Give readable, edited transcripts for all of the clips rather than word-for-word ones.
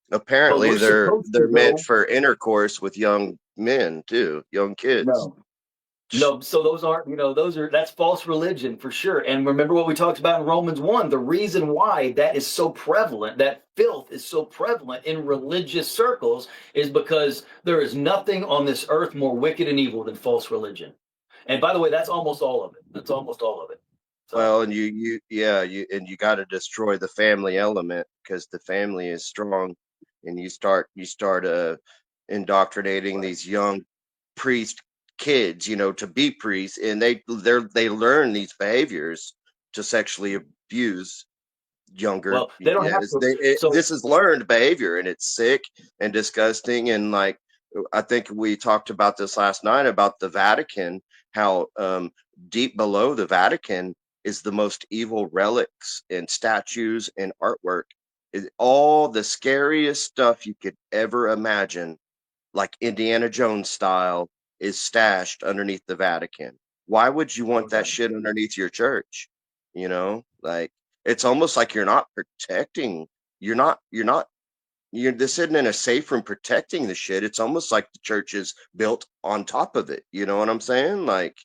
But Apparently we're supposed to they're meant go. for intercourse with young men too, young kids. No, no, so those aren't, that's false religion for sure. And remember what we talked about in Romans 1, the reason why that is so prevalent, that filth is so prevalent in religious circles is because there is nothing on this earth more wicked and evil than false religion. And by the way, that's almost all of it. That's almost all of it. So, Well, and you got to destroy the family element because the family is strong, and you start indoctrinating right. these young priest kids, to be priests, and they learn these behaviors to sexually abuse younger. Well, they don't have to. So, This is learned behavior, and it's sick and disgusting. And like I think we talked about this last night about the Vatican, how deep below the Vatican is the most evil relics and statues and artwork. Is all the scariest stuff you could ever imagine, like Indiana Jones style, is stashed underneath the Vatican. Why would you want that okay. shit underneath your church? Like it's almost like you're not protecting. You're this isn't in a safe room protecting the shit. It's almost like the church is built on top of it. You know what I'm saying? Like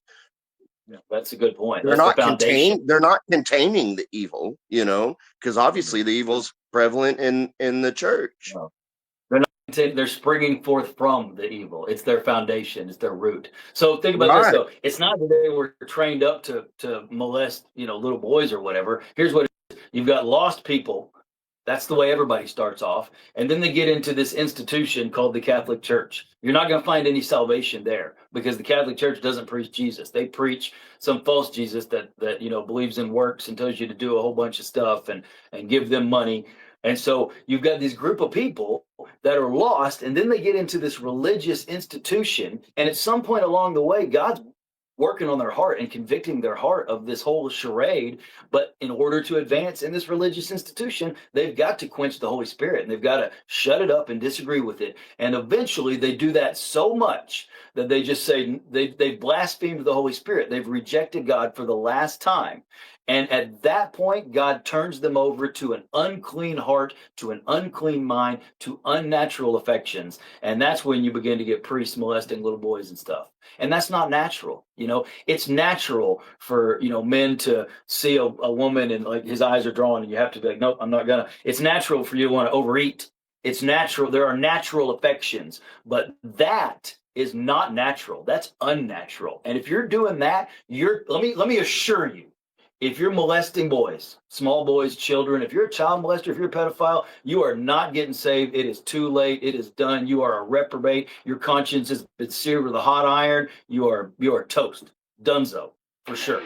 Yeah, that's a good point. That's the foundation. they're not containing the evil, because obviously the evil's prevalent in the church. No. They're not, they're springing forth from the evil. It's their foundation, it's their root. So think about this Right. though. It's not that they were trained up to molest, little boys or whatever. Here's what it is. You've got lost people. That's the way everybody starts off. And then they get into this institution called the Catholic Church. You're not going to find any salvation there because the Catholic Church doesn't preach Jesus. They preach some false Jesus that believes in works and tells you to do a whole bunch of stuff and give them money. And so you've got this group of people that are lost, and then they get into this religious institution. And at some point along the way, God's working on their heart and convicting their heart of this whole charade. But in order to advance in this religious institution, they've got to quench the Holy Spirit and they've got to shut it up and disagree with it. And eventually they do that so much that they just say they've blasphemed the Holy Spirit. They've rejected God for the last time. And at that point, God turns them over to an unclean heart, to an unclean mind, to unnatural affections. And that's when you begin to get priests molesting little boys and stuff. And that's not natural. It's natural for, men to see a woman and like his eyes are drawn and you have to be like, nope, I'm not gonna. It's natural for you to want to overeat. It's natural. There are natural affections, but that is not natural. That's unnatural. And if you're doing that, let me assure you, if you're molesting boys, small boys, children, if you're a child molester, if you're a pedophile, you are not getting saved. It is too late. It is done. You are a reprobate. Your conscience has been seared with a hot iron. You are toast. Dunzo, for sure.